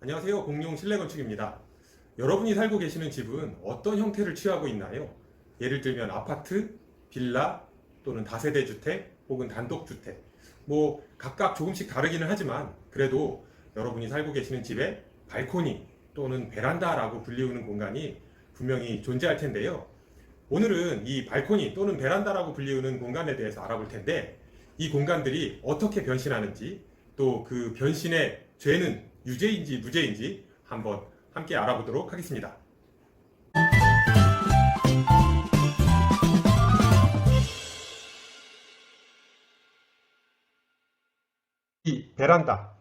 안녕하세요. 공룡 실내건축입니다. 여러분이 살고 계시는 집은 어떤 형태를 취하고 있나요? 예를 들면 아파트, 빌라 또는 다세대 주택 혹은 단독주택. 각각 조금씩 다르기는 하지만 그래도 여러분이 살고 계시는 집에 발코니 또는 베란다라고 불리우는 공간이 분명히 존재할 텐데요. 오늘은 이 발코니 또는 베란다라고 불리우는 공간에 대해서 알아볼 텐데 이 공간들이 어떻게 변신하는지 또 그 변신의 죄는 유죄인지 무죄인지 한번 함께 알아보도록 하겠습니다. 이 베란다,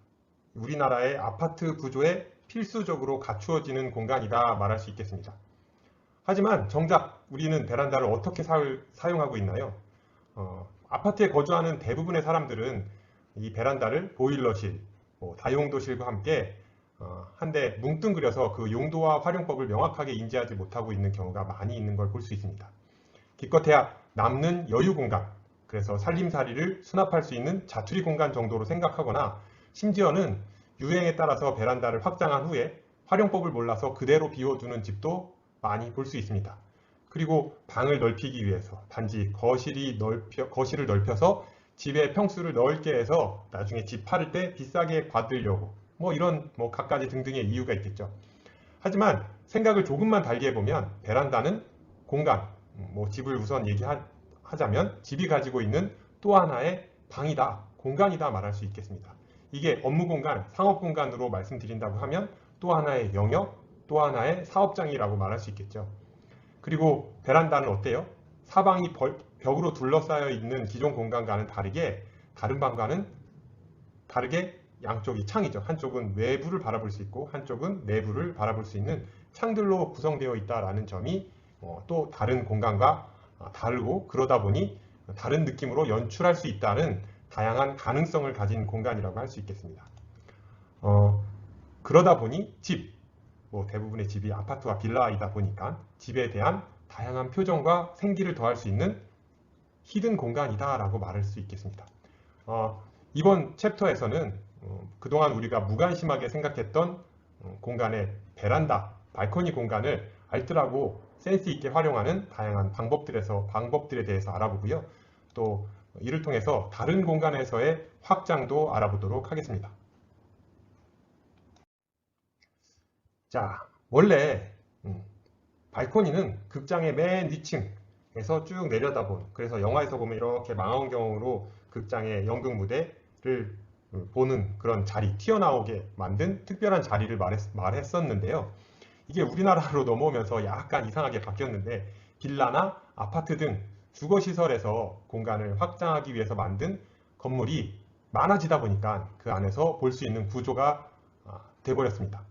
우리나라의 아파트 구조에 필수적으로 갖추어지는 공간이다 말할 수 있겠습니다. 하지만 정작 우리는 베란다를 어떻게 사용하고 있나요? 아파트에 거주하는 대부분의 사람들은 이 베란다를 보일러실, 다용도실과 함께 한데 뭉뚱그려서 그 용도와 활용법을 명확하게 인지하지 못하고 있는 경우가 많이 있는 걸 볼 수 있습니다. 기껏해야 남는 여유 공간, 그래서 살림살이를 수납할 수 있는 자투리 공간 정도로 생각하거나 심지어는 유행에 따라서 베란다를 확장한 후에 활용법을 몰라서 그대로 비워두는 집도 많이 볼 수 있습니다. 그리고 방을 넓히기 위해서 단지 거실을 넓혀서 집의 평수를 넓게 해서 나중에 집 팔을 때 비싸게 받으려고 이런 갖가지 등등의 이유가 있겠죠. 하지만 생각을 조금만 달리 해보면 베란다는 공간, 집을 우선 얘기하자면 집이 가지고 있는 또 하나의 방이다, 공간이다 말할 수 있겠습니다. 이게 업무 공간, 상업 공간으로 말씀드린다고 하면 또 하나의 영역, 또 하나의 사업장이라고 말할 수 있겠죠. 그리고 베란다는 어때요? 사방이 벽으로 둘러싸여 있는 기존 공간과는 다른 방과는 다르게 양쪽이 창이죠. 한쪽은 외부를 바라볼 수 있고 한쪽은 내부를 바라볼 수 있는 창들로 구성되어 있다는 점이 또 다른 공간과 다르고 그러다 보니 다른 느낌으로 연출할 수 있다는 다양한 가능성을 가진 공간이라고 할 수 있겠습니다. 그러다 보니 대부분의 집이 아파트와 빌라이다 보니까 집에 대한 다양한 표정과 생기를 더할 수 있는 히든 공간이다 라고 말할 수 있겠습니다. 이번 챕터에서는 그동안 우리가 무관심하게 생각했던 공간의 베란다, 발코니 공간을 알뜰하고 센스 있게 활용하는 다양한 방법들에 대해서 알아보고요. 또 이를 통해서 다른 공간에서의 확장도 알아보도록 하겠습니다. 자, 원래 발코니는 극장의 맨 위층에서 쭉 내려다본, 그래서 영화에서 보면 이렇게 망원경으로 극장의 연극 무대를 보는 그런 자리, 튀어나오게 만든 특별한 자리를 말했었는데요. 이게 우리나라로 넘어오면서 약간 이상하게 바뀌었는데 빌라나 아파트 등 주거시설에서 공간을 확장하기 위해서 만든 건물이 많아지다 보니까 그 안에서 볼 수 있는 구조가 돼버렸습니다.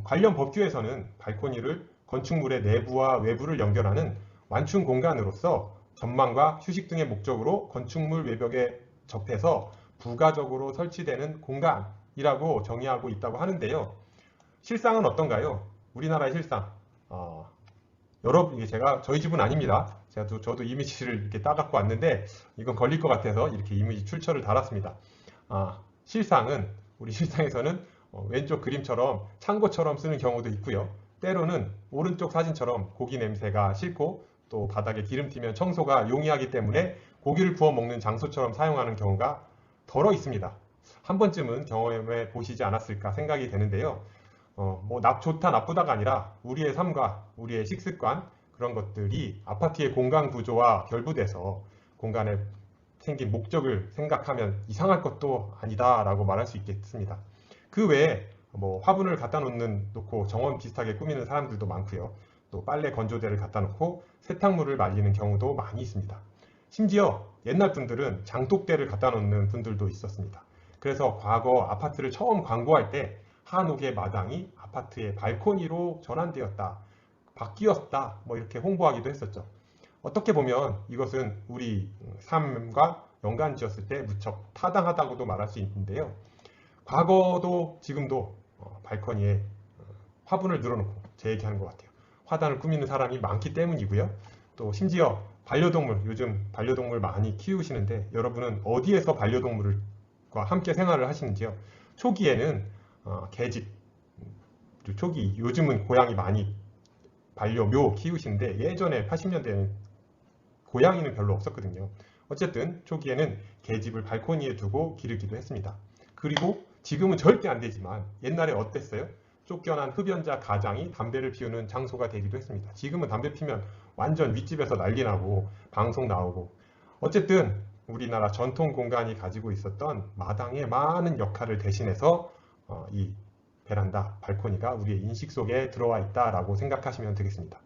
관련 법규에서는 발코니를 건축물의 내부와 외부를 연결하는 완충 공간으로서 전망과 휴식 등의 목적으로 건축물 외벽에 접해서 부가적으로 설치되는 공간이라고 정의하고 있다고 하는데요. 실상은 어떤가요? 우리나라의 실상. 여러분, 이게 저희 집은 아닙니다. 저도 이미지를 이렇게 따갖고 왔는데 이건 걸릴 것 같아서 이렇게 이미지 출처를 달았습니다. 우리 실상에서는 왼쪽 그림처럼 창고처럼 쓰는 경우도 있고요. 때로는 오른쪽 사진처럼 고기 냄새가 싫고 또 바닥에 기름 튀면 청소가 용이하기 때문에 고기를 구워 먹는 장소처럼 사용하는 경우가 덜어 있습니다. 한 번쯤은 경험해 보시지 않았을까 생각이 되는데요. 좋다 나쁘다가 아니라 우리의 삶과 우리의 식습관 그런 것들이 아파트의 공간 구조와 결부돼서 공간에 생긴 목적을 생각하면 이상할 것도 아니다라고 말할 수 있겠습니다. 그 외에 화분을 갖다 놓고 정원 비슷하게 꾸미는 사람들도 많고요. 또 빨래 건조대를 갖다 놓고 세탁물을 말리는 경우도 많이 있습니다. 심지어 옛날 분들은 장독대를 갖다 놓는 분들도 있었습니다. 그래서 과거 아파트를 처음 광고할 때 한옥의 마당이 아파트의 발코니로 전환되었다, 바뀌었다 이렇게 홍보하기도 했었죠. 어떻게 보면 이것은 우리 삶과 연관지었을 때 무척 타당하다고도 말할 수 있는데요. 과거도 지금도 발코니에 화분을 늘어놓고 제 얘기하는 것 같아요. 화단을 꾸미는 사람이 많기 때문이고요. 또 심지어 요즘 반려동물 많이 키우시는데 여러분은 어디에서 반려동물과 함께 생활을 하시는지요? 초기에는 개집, 초기, 요즘은 고양이 많이 반려묘 키우시는데 예전에 80년대에는 고양이는 별로 없었거든요. 어쨌든 초기에는 개집을 발코니에 두고 기르기도 했습니다. 그리고 지금은 절대 안 되지만 옛날에 어땠어요? 쫓겨난 흡연자 가장이 담배를 피우는 장소가 되기도 했습니다. 지금은 담배 피면 완전 윗집에서 난리 나고 방송 나오고, 어쨌든 우리나라 전통 공간이 가지고 있었던 마당의 많은 역할을 대신해서 이 베란다, 발코니가 우리의 인식 속에 들어와 있다라고 생각하시면 되겠습니다.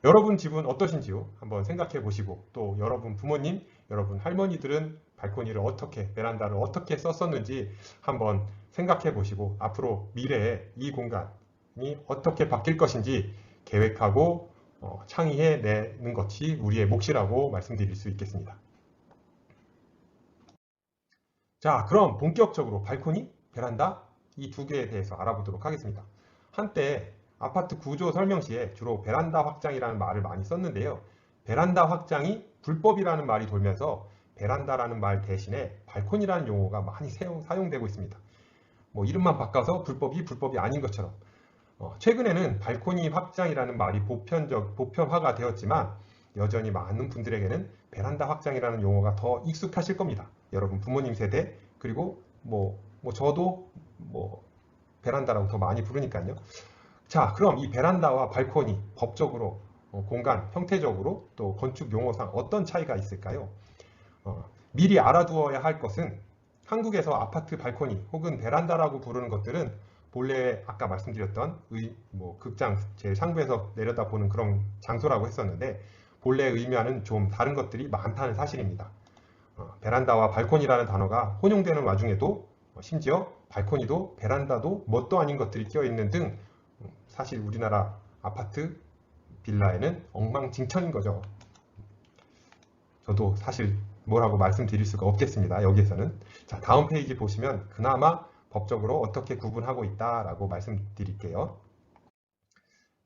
여러분 집은 어떠신지요? 한번 생각해 보시고, 또 여러분 부모님, 여러분 할머니들은 발코니를 어떻게, 베란다를 어떻게 썼었는지 한번 생각해 보시고, 앞으로 미래에 이 공간이 어떻게 바뀔 것인지 계획하고 창의해 내는 것이 우리의 몫이라고 말씀드릴 수 있겠습니다. 자, 그럼 본격적으로 발코니, 베란다 이 두 개에 대해서 알아보도록 하겠습니다. 한때 아파트 구조 설명 시에 주로 베란다 확장이라는 말을 많이 썼는데요. 베란다 확장이 불법이라는 말이 돌면서 베란다라는 말 대신에 발코니라는 용어가 많이 사용되고 있습니다. 뭐 이름만 바꿔서 불법이 아닌 것처럼. 최근에는 발코니 확장이라는 말이 보편화가 되었지만 여전히 많은 분들에게는 베란다 확장이라는 용어가 더 익숙하실 겁니다. 여러분 부모님 세대, 그리고 저도 베란다라고 더 많이 부르니까요. 자, 그럼 이 베란다와 발코니 법적으로, 공간 형태적으로, 또 건축 용어상 어떤 차이가 있을까요? 미리 알아두어야 할 것은 한국에서 아파트 발코니 혹은 베란다라고 부르는 것들은 본래 아까 말씀드렸던 극장 제일 상부에서 내려다보는 그런 장소라고 했었는데, 본래 의미와는 좀 다른 것들이 많다는 사실입니다. 베란다와 발코니라는 단어가 혼용되는 와중에도 심지어 발코니도 베란다도 뭣도 아닌 것들이 끼어있는 등 사실 우리나라 아파트, 빌라에는 엉망진창인 거죠. 저도 사실 뭐라고 말씀드릴 수가 없겠습니다. 여기에서는. 자, 다음 페이지 보시면 그나마 법적으로 어떻게 구분하고 있다라고 말씀드릴게요.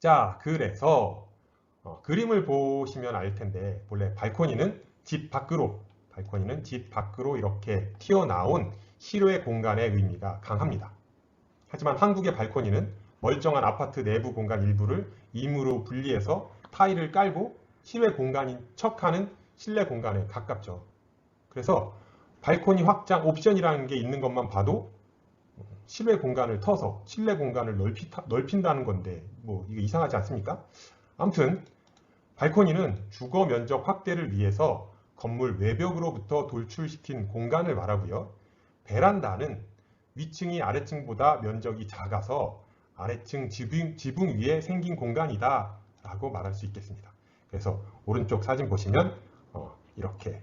자, 그래서 그림을 보시면 알 텐데 본래 발코니는 집 밖으로 이렇게 튀어나온 실외 공간의 의미가 강합니다. 하지만 한국의 발코니는 멀쩡한 아파트 내부 공간 일부를 임으로 분리해서 타일을 깔고 실외 공간인 척하는 실내 공간에 가깝죠. 그래서 발코니 확장 옵션이라는 게 있는 것만 봐도 실외 공간을 터서 실내 공간을 넓힌다는 건데 이게 이상하지 않습니까? 아무튼 발코니는 주거 면적 확대를 위해서 건물 외벽으로부터 돌출시킨 공간을 말하고요. 베란다는 위층이 아래층보다 면적이 작아서 아래층 지붕 위에 생긴 공간이다 라고 말할 수 있겠습니다. 그래서 오른쪽 사진 보시면 이렇게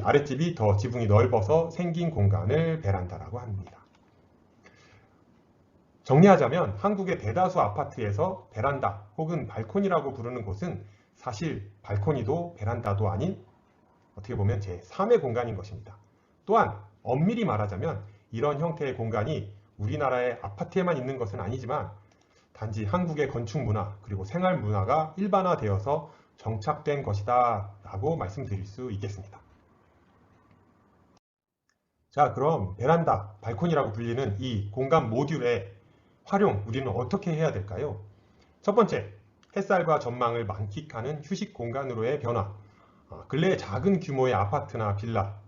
아랫집이 더 지붕이 넓어서 생긴 공간을 베란다라고 합니다. 정리하자면 한국의 대다수 아파트에서 베란다 혹은 발코니라고 부르는 곳은 사실 발코니도 베란다도 아닌 어떻게 보면 제3의 공간인 것입니다. 또한 엄밀히 말하자면 이런 형태의 공간이 우리나라의 아파트에만 있는 것은 아니지만 단지 한국의 건축 문화 그리고 생활 문화가 일반화되어서 정착된 것이다 라고 말씀드릴 수 있겠습니다. 자, 그럼 베란다, 발코니라고 불리는 이 공간 모듈의 활용 우리는 어떻게 해야 될까요? 첫 번째, 햇살과 전망을 만끽하는 휴식 공간으로의 변화. 근래에 작은 규모의 아파트나 빌라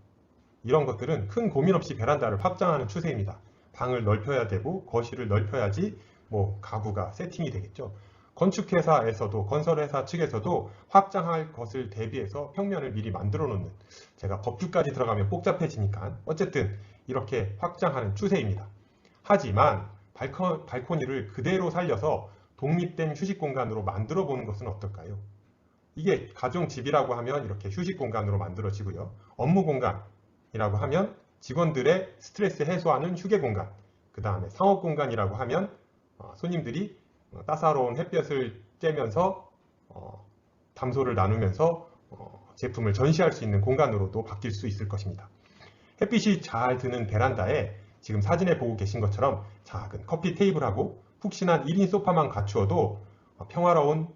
이런 것들은 큰 고민 없이 베란다를 확장하는 추세입니다. 방을 넓혀야 되고 거실을 넓혀야지 가구가 세팅이 되겠죠. 건설회사 측에서도 확장할 것을 대비해서 평면을 미리 만들어 놓는, 제가 법규까지 들어가면 복잡해지니까 어쨌든 이렇게 확장하는 추세입니다. 하지만 발코니를 그대로 살려서 독립된 휴식 공간으로 만들어 보는 것은 어떨까요? 이게 가정집이라고 하면 이렇게 휴식 공간으로 만들어지고요. 업무 공간이라고 하면 직원들의 스트레스 해소하는 휴게 공간, 그 다음에 상업 공간이라고 하면 손님들이 따사로운 햇볕을 쬐면서 담소를 나누면서 제품을 전시할 수 있는 공간으로도 바뀔 수 있을 것입니다. 햇빛이 잘 드는 베란다에 지금 사진에 보고 계신 것처럼 작은 커피 테이블하고 푹신한 1인 소파만 갖추어도 평화로운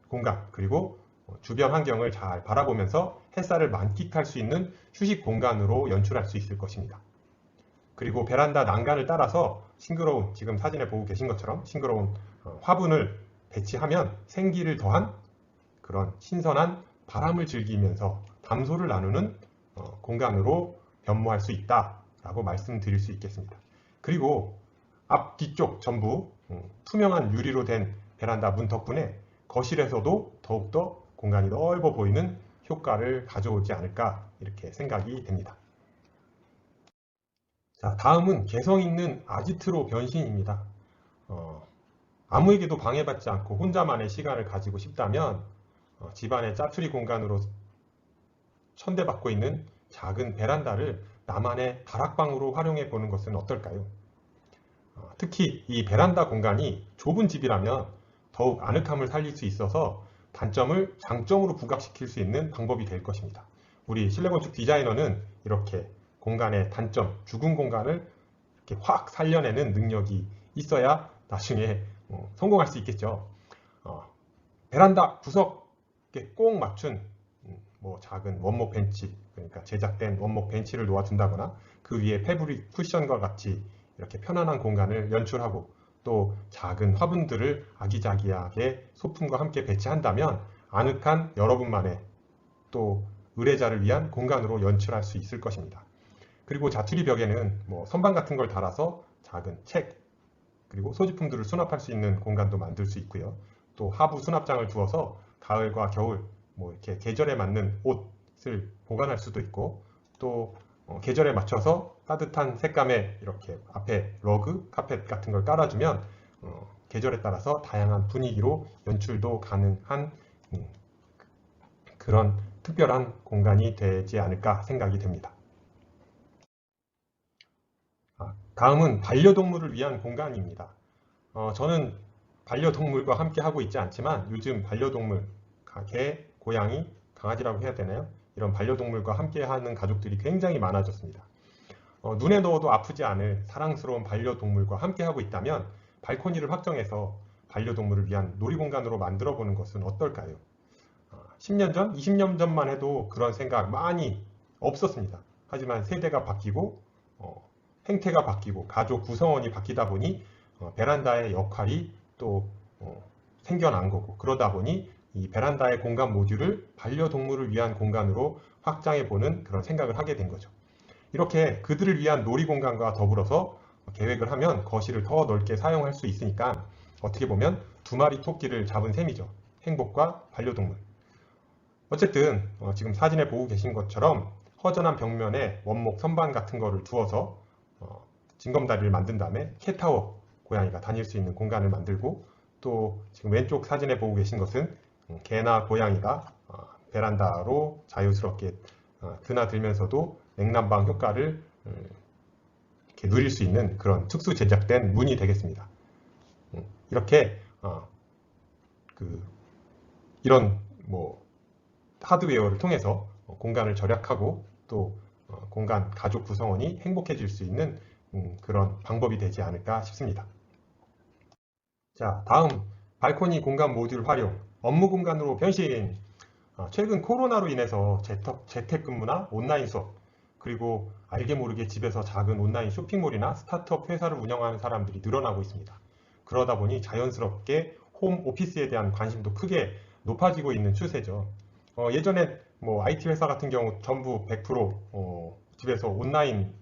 공간, 그리고 주변 환경을 잘 바라보면서 햇살을 만끽할 수 있는 휴식 공간으로 연출할 수 있을 것입니다. 그리고 베란다 난간을 따라서 싱그러운, 지금 사진에 보고 계신 것처럼 싱그러운 화분을 배치하면 생기를 더한 그런 신선한 바람을 즐기면서 담소를 나누는 공간으로 변모할 수 있다라고 말씀드릴 수 있겠습니다. 그리고 앞, 뒤쪽 전부 투명한 유리로 된 베란다 문 덕분에 거실에서도 더욱더 공간이 넓어 보이는 효과를 가져오지 않을까 이렇게 생각이 됩니다. 자, 다음은 개성 있는 아지트로 변신입니다. 아무에게도 방해받지 않고 혼자만의 시간을 가지고 싶다면 집안의 짜투리 공간으로 천대받고 있는 작은 베란다를 나만의 다락방으로 활용해 보는 것은 어떨까요? 특히 이 베란다 공간이 좁은 집이라면 더욱 아늑함을 살릴 수 있어서 단점을 장점으로 부각시킬 수 있는 방법이 될 것입니다. 우리 실내건축 디자이너는 이렇게 공간의 단점, 죽은 공간을 이렇게 확 살려내는 능력이 있어야 나중에 성공할 수 있겠죠. 베란다 구석에 꼭 맞춘 뭐 작은 원목 벤치, 그러니까 제작된 원목 벤치를 놓아둔다거나 그 위에 패브릭 쿠션과 같이 이렇게 편안한 공간을 연출하고 또 작은 화분들을 아기자기하게 소품과 함께 배치한다면 아늑한 여러분만의 또 의뢰자를 위한 공간으로 연출할 수 있을 것입니다. 그리고 자투리 벽에는 뭐 선반 같은 걸 달아서 작은 책 그리고 소지품들을 수납할 수 있는 공간도 만들 수 있고요. 또 하부 수납장을 두어서 가을과 겨울 뭐 이렇게 계절에 맞는 옷을 보관할 수도 있고 또 계절에 맞춰서 따뜻한 색감의 이렇게 앞에 러그, 카펫 같은 걸 깔아주면 계절에 따라서 다양한 분위기로 연출도 가능한 그런 특별한 공간이 되지 않을까 생각이 됩니다. 다음은 반려동물을 위한 공간입니다. 저는 반려동물과 함께 하고 있지 않지만 요즘 반려동물, 개, 고양이, 강아지라고 해야 되나요? 이런 반려동물과 함께 하는 가족들이 굉장히 많아졌습니다. 눈에 넣어도 아프지 않을 사랑스러운 반려동물과 함께 하고 있다면 발코니를 확정해서 반려동물을 위한 놀이공간으로 만들어 보는 것은 어떨까요? 10년 전, 20년 전만 해도 그런 생각 많이 없었습니다. 하지만 세대가 바뀌고 행태가 바뀌고 가족 구성원이 바뀌다 보니 베란다의 역할이 또 생겨난 거고 그러다 보니 이 베란다의 공간 모듈을 반려동물을 위한 공간으로 확장해 보는 그런 생각을 하게 된 거죠. 이렇게 그들을 위한 놀이공간과 더불어서 계획을 하면 거실을 더 넓게 사용할 수 있으니까 어떻게 보면 두 마리 토끼를 잡은 셈이죠. 행복과 반려동물. 어쨌든 지금 사진에 보고 계신 것처럼 허전한 벽면에 원목 선반 같은 거를 두어서 징검다리를 만든 다음에 캣타워 고양이가 다닐 수 있는 공간을 만들고 또 지금 왼쪽 사진에 보고 계신 것은 개나 고양이가 베란다로 자유스럽게 드나들면서도 냉난방 효과를 이렇게 누릴 수 있는 그런 특수 제작된 문이 되겠습니다. 이렇게 이런 뭐 하드웨어를 통해서 공간을 절약하고 또 공간 가족 구성원이 행복해질 수 있는 그런 방법이 되지 않을까 싶습니다. 자, 다음 발코니 공간 모듈 활용, 업무 공간으로 변신. 최근 코로나로 인해서 재택근무나 온라인 수업, 그리고 알게 모르게 집에서 작은 온라인 쇼핑몰이나 스타트업 회사를 운영하는 사람들이 늘어나고 있습니다. 그러다 보니 자연스럽게 홈 오피스에 대한 관심도 크게 높아지고 있는 추세죠. 예전에 뭐 IT 회사 같은 경우 전부 100% 집에서 온라인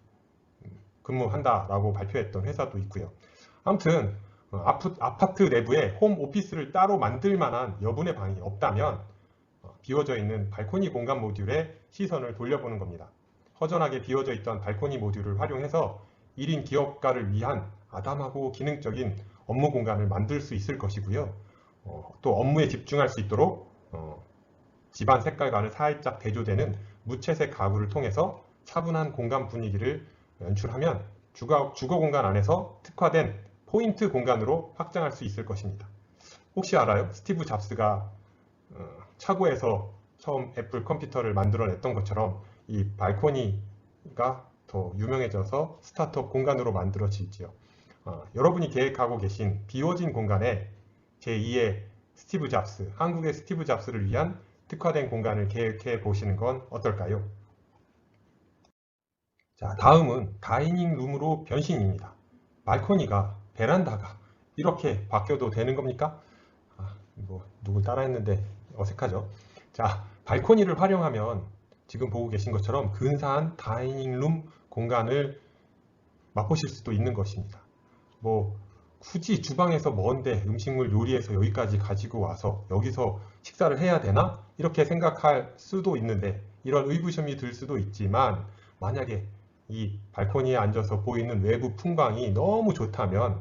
근무한다라고 발표했던 회사도 있고요. 아무튼 아파트 내부에 홈 오피스를 따로 만들 만한 여분의 방이 없다면 비워져 있는 발코니 공간 모듈에 시선을 돌려보는 겁니다. 허전하게 비워져 있던 발코니 모듈을 활용해서 1인 기업가를 위한 아담하고 기능적인 업무 공간을 만들 수 있을 것이고요. 또 업무에 집중할 수 있도록 집안 색깔과는 살짝 대조되는 무채색 가구를 통해서 차분한 공간 분위기를 연출하면 주거 공간 안에서 특화된 포인트 공간으로 확장할 수 있을 것입니다. 혹시 알아요? 스티브 잡스가 차고에서 처음 애플 컴퓨터를 만들어냈던 것처럼 이 발코니가 더 유명해져서 스타트업 공간으로 만들어질지요. 여러분이 계획하고 계신 비워진 공간에 제2의 스티브 잡스, 한국의 스티브 잡스를 위한 특화된 공간을 계획해 보시는 건 어떨까요? 자, 다음은 다이닝 룸으로 변신입니다. 발코니가, 베란다가 이렇게 바뀌어도 되는 겁니까? 뭐 누굴 따라했는데 어색하죠. 자, 발코니를 활용하면 지금 보고 계신 것처럼 근사한 다이닝룸 공간을 맛보실 수도 있는 것입니다. 뭐 굳이 주방에서 먼데 음식물 요리해서 여기까지 가지고 와서 여기서 식사를 해야 되나? 이렇게 생각할 수도 있는데 이런 의구심이 들 수도 있지만 만약에 이 발코니에 앉아서 보이는 외부 풍광이 너무 좋다면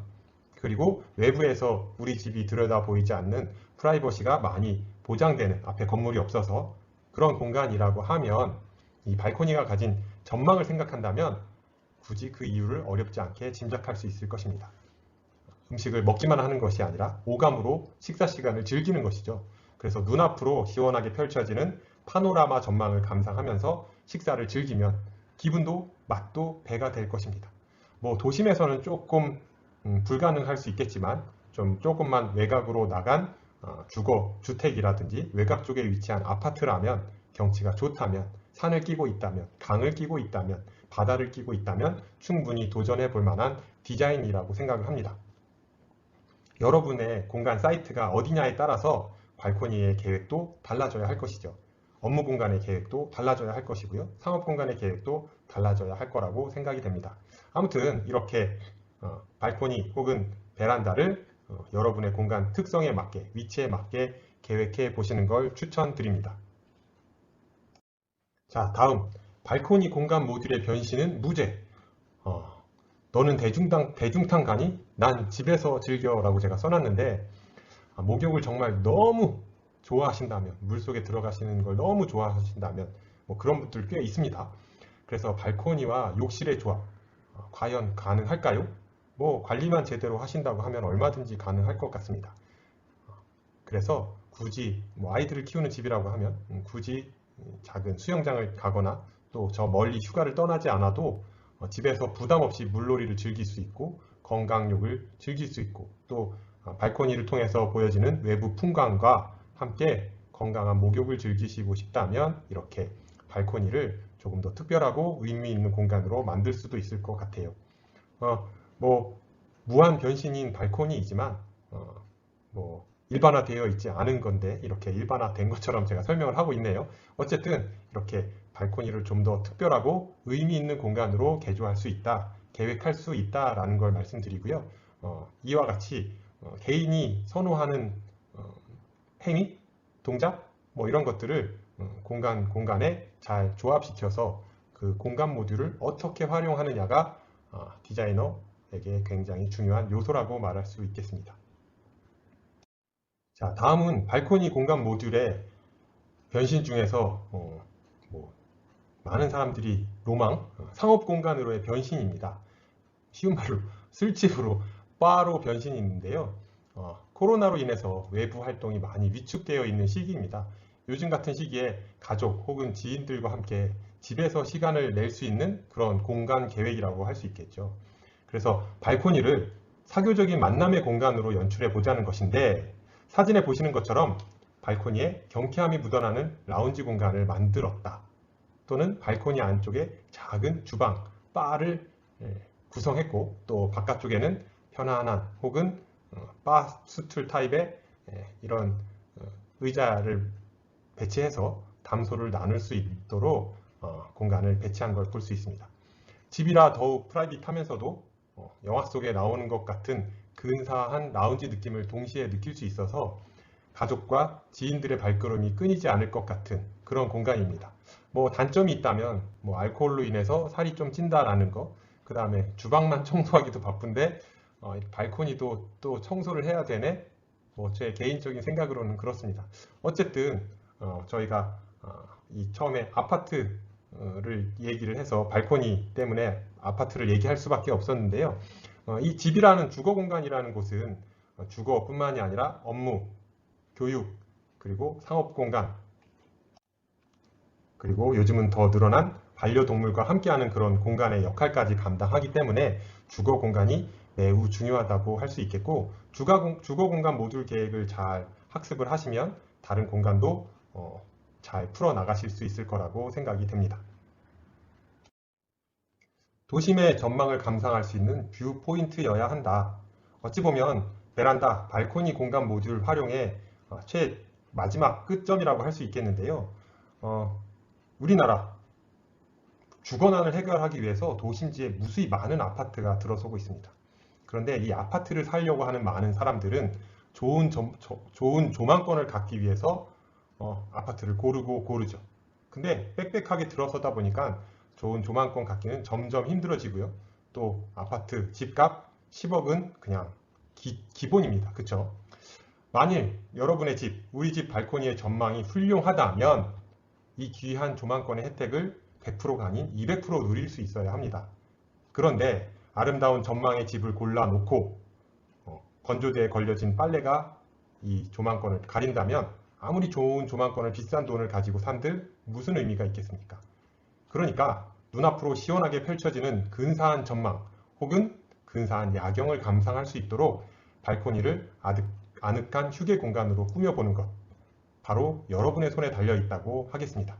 그리고 외부에서 우리 집이 들여다 보이지 않는 프라이버시가 많이 보장되는 앞에 건물이 없어서 그런 공간이라고 하면 이 발코니가 가진 전망을 생각한다면 굳이 그 이유를 어렵지 않게 짐작할 수 있을 것입니다. 음식을 먹기만 하는 것이 아니라 오감으로 식사 시간을 즐기는 것이죠. 그래서 눈앞으로 시원하게 펼쳐지는 파노라마 전망을 감상하면서 식사를 즐기면 기분도 맛도 배가 될 것입니다. 뭐 도심에서는 조금 불가능할 수 있겠지만 조금만 외곽으로 나간 주거 주택이라든지 외곽 쪽에 위치한 아파트라면 경치가 좋다면 산을 끼고 있다면 강을 끼고 있다면 바다를 끼고 있다면 충분히 도전해 볼 만한 디자인이라고 생각을 합니다. 여러분의 공간 사이트가 어디냐에 따라서 발코니의 계획도 달라져야 할 것이죠. 업무 공간의 계획도 달라져야 할 것이고요. 상업 공간의 계획도 달라져야 할 거라고 생각이 됩니다. 아무튼 이렇게 발코니 혹은 베란다를 여러분의 공간 특성에 맞게, 위치에 맞게 계획해 보시는 걸 추천드립니다. 자, 다음 발코니 공간 모듈의 변신은 무죄. 너는 대중탕 가니? 난 집에서 즐겨 라고 제가 써놨는데 목욕을 정말 너무 좋아하신다면 물속에 들어가시는 걸 너무 좋아하신다면 뭐 그런 분들 꽤 있습니다. 그래서 발코니와 욕실의 조합 과연 가능할까요? 뭐 관리만 제대로 하신다고 하면 얼마든지 가능할 것 같습니다. 그래서 굳이 뭐 아이들을 키우는 집이라고 하면 굳이 작은 수영장을 가거나 또 저 멀리 휴가를 떠나지 않아도 집에서 부담 없이 물놀이를 즐길 수 있고 건강욕을 즐길 수 있고 또 발코니를 통해서 보여지는 외부 풍광과 함께 건강한 목욕을 즐기시고 싶다면 이렇게 발코니를 조금 더 특별하고 의미 있는 공간으로 만들 수도 있을 것 같아요. 뭐 무한 변신인 발코니이지만 뭐 일반화되어 있지 않은 건데 이렇게 일반화된 것처럼 제가 설명을 하고 있네요. 어쨌든 이렇게 발코니를 좀 더 특별하고 의미 있는 공간으로 개조할 수 있다, 계획할 수 있다라는 걸 말씀드리고요. 이와 같이 개인이 선호하는 행위, 동작, 뭐 이런 것들을 공간에 잘 조합시켜서 그 공간 모듈을 어떻게 활용하느냐가 디자이너에게 굉장히 중요한 요소라고 말할 수 있겠습니다. 자, 다음은 발코니 공간 모듈의 변신 중에서 뭐 많은 사람들이 로망, 상업 공간으로의 변신입니다. 쉬운 말로 술집으로 바로 변신이 있는데요. 코로나로 인해서 외부 활동이 많이 위축되어 있는 시기입니다. 요즘 같은 시기에 가족 혹은 지인들과 함께 집에서 시간을 낼 수 있는 그런 공간 계획이라고 할 수 있겠죠. 그래서 발코니를 사교적인 만남의 공간으로 연출해 보자는 것인데 사진에 보시는 것처럼 발코니에 경쾌함이 묻어나는 라운지 공간을 만들었다. 또는 발코니 안쪽에 작은 주방, 바를 구성했고 또 바깥쪽에는 편안한 혹은 바 스툴 타입의 이런 의자를 배치해서 담소를 나눌 수 있도록 공간을 배치한 걸 볼 수 있습니다. 집이라 더욱 프라이빗하면서도 영화 속에 나오는 것 같은 근사한 라운지 느낌을 동시에 느낄 수 있어서 가족과 지인들의 발걸음이 끊이지 않을 것 같은 그런 공간입니다. 뭐 단점이 있다면 뭐 알코올로 인해서 살이 좀 찐다라는 거, 그 다음에 주방만 청소하기도 바쁜데 발코니도 또 청소를 해야 되네. 뭐 제 개인적인 생각으로는 그렇습니다. 어쨌든 저희가 이 처음에 아파트를 얘기를 해서 발코니 때문에 아파트를 얘기할 수밖에 없었는데요. 이 집이라는 주거 공간이라는 곳은 주거뿐만이 아니라 업무, 교육, 그리고 상업 공간, 그리고 요즘은 더 늘어난 반려동물과 함께하는 그런 공간의 역할까지 감당하기 때문에 주거 공간이 매우 중요하다고 할 수 있겠고 주거 공간 모듈 계획을 잘 학습을 하시면 다른 공간도 잘 풀어 나가실 수 있을 거라고 생각이 됩니다. 도심의 전망을 감상할 수 있는 뷰 포인트여야 한다. 어찌 보면 베란다, 발코니 공간 모듈 활용의 최 마지막 끝점이라고 할 수 있겠는데요. 우리나라 주거난을 해결하기 위해서 도심지에 무수히 많은 아파트가 들어서고 있습니다. 그런데 이 아파트를 살려고 하는 많은 사람들은 좋은 조망권을 갖기 위해서 아파트를 고르죠. 근데 빽빽하게 들어서다 보니까 좋은 조망권 갖기는 점점 힘들어지고요. 또 아파트 집값 10억은 그냥 기본입니다. 그쵸? 만일 여러분의 집, 우리 집 발코니의 전망이 훌륭하다면 이 귀한 조망권의 혜택을 100%가 아닌 200% 누릴 수 있어야 합니다. 그런데 아름다운 전망의 집을 골라놓고 건조대에 걸려진 빨래가 이 조망권을 가린다면 아무리 좋은 조망권을 비싼 돈을 가지고 산들 무슨 의미가 있겠습니까? 그러니까 눈앞으로 시원하게 펼쳐지는 근사한 전망 혹은 근사한 야경을 감상할 수 있도록 발코니를 아늑한 휴게 공간으로 꾸며보는 것, 바로 여러분의 손에 달려 있다고 하겠습니다.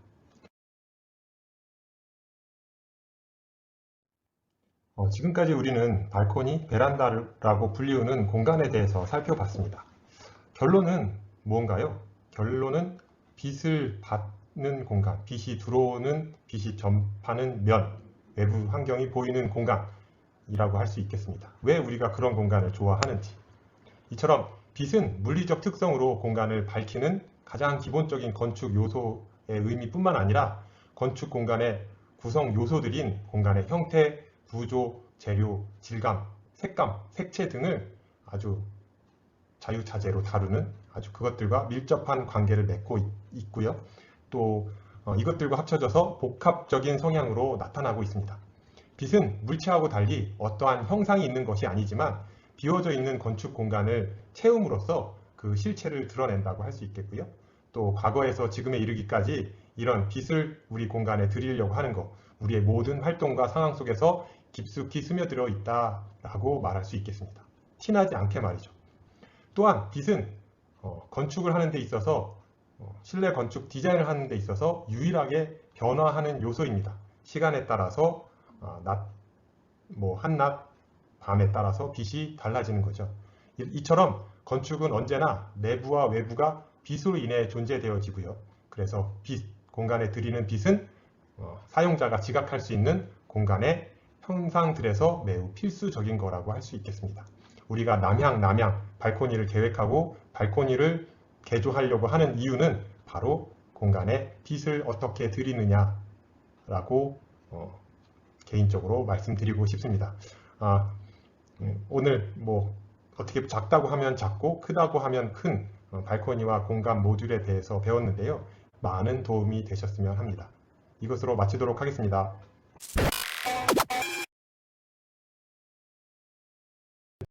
지금까지 우리는 발코니, 베란다라고 불리우는 공간에 대해서 살펴봤습니다. 결론은 무언가요? 결론은 빛을 받는 공간, 빛이 들어오는, 빛이 전파하는 면, 외부 환경이 보이는 공간이라고 할 수 있겠습니다. 왜 우리가 그런 공간을 좋아하는지. 이처럼 빛은 물리적 특성으로 공간을 밝히는 가장 기본적인 건축 요소의 의미뿐만 아니라 건축 공간의 구성 요소들인 공간의 형태, 구조, 재료, 질감, 색감, 색채 등을 아주 자유자재로 다루는 아주 그것들과 밀접한 관계를 맺고 있고요. 또 이것들과 합쳐져서 복합적인 성향으로 나타나고 있습니다. 빛은 물체하고 달리 어떠한 형상이 있는 것이 아니지만 비워져 있는 건축 공간을 채움으로써 그 실체를 드러낸다고 할 수 있겠고요. 또 과거에서 지금에 이르기까지 이런 빛을 우리 공간에 드리려고 하는 것, 우리의 모든 활동과 상황 속에서 깊숙이 스며들어 있다라고 말할 수 있겠습니다. 티나지 않게 말이죠. 또한 빛은 건축을 하는 데 있어서 실내 건축 디자인을 하는 데 있어서 유일하게 변화하는 요소입니다. 시간에 따라서 한낮, 밤에 따라서 빛이 달라지는 거죠. 이처럼 건축은 언제나 내부와 외부가 빛으로 인해 존재되어지고요. 그래서 공간에 들이는 빛은 사용자가 지각할 수 있는 공간의 형상들에서 매우 필수적인 거라고 할 수 있겠습니다. 우리가 남향, 발코니를 계획하고 발코니를 개조하려고 하는 이유는 바로 공간에 빛을 어떻게 들이느냐라고 개인적으로 말씀드리고 싶습니다. 오늘 어떻게 작다고 하면 작고 크다고 하면 큰 발코니와 공간 모듈에 대해서 배웠는데요. 많은 도움이 되셨으면 합니다. 이것으로 마치도록 하겠습니다.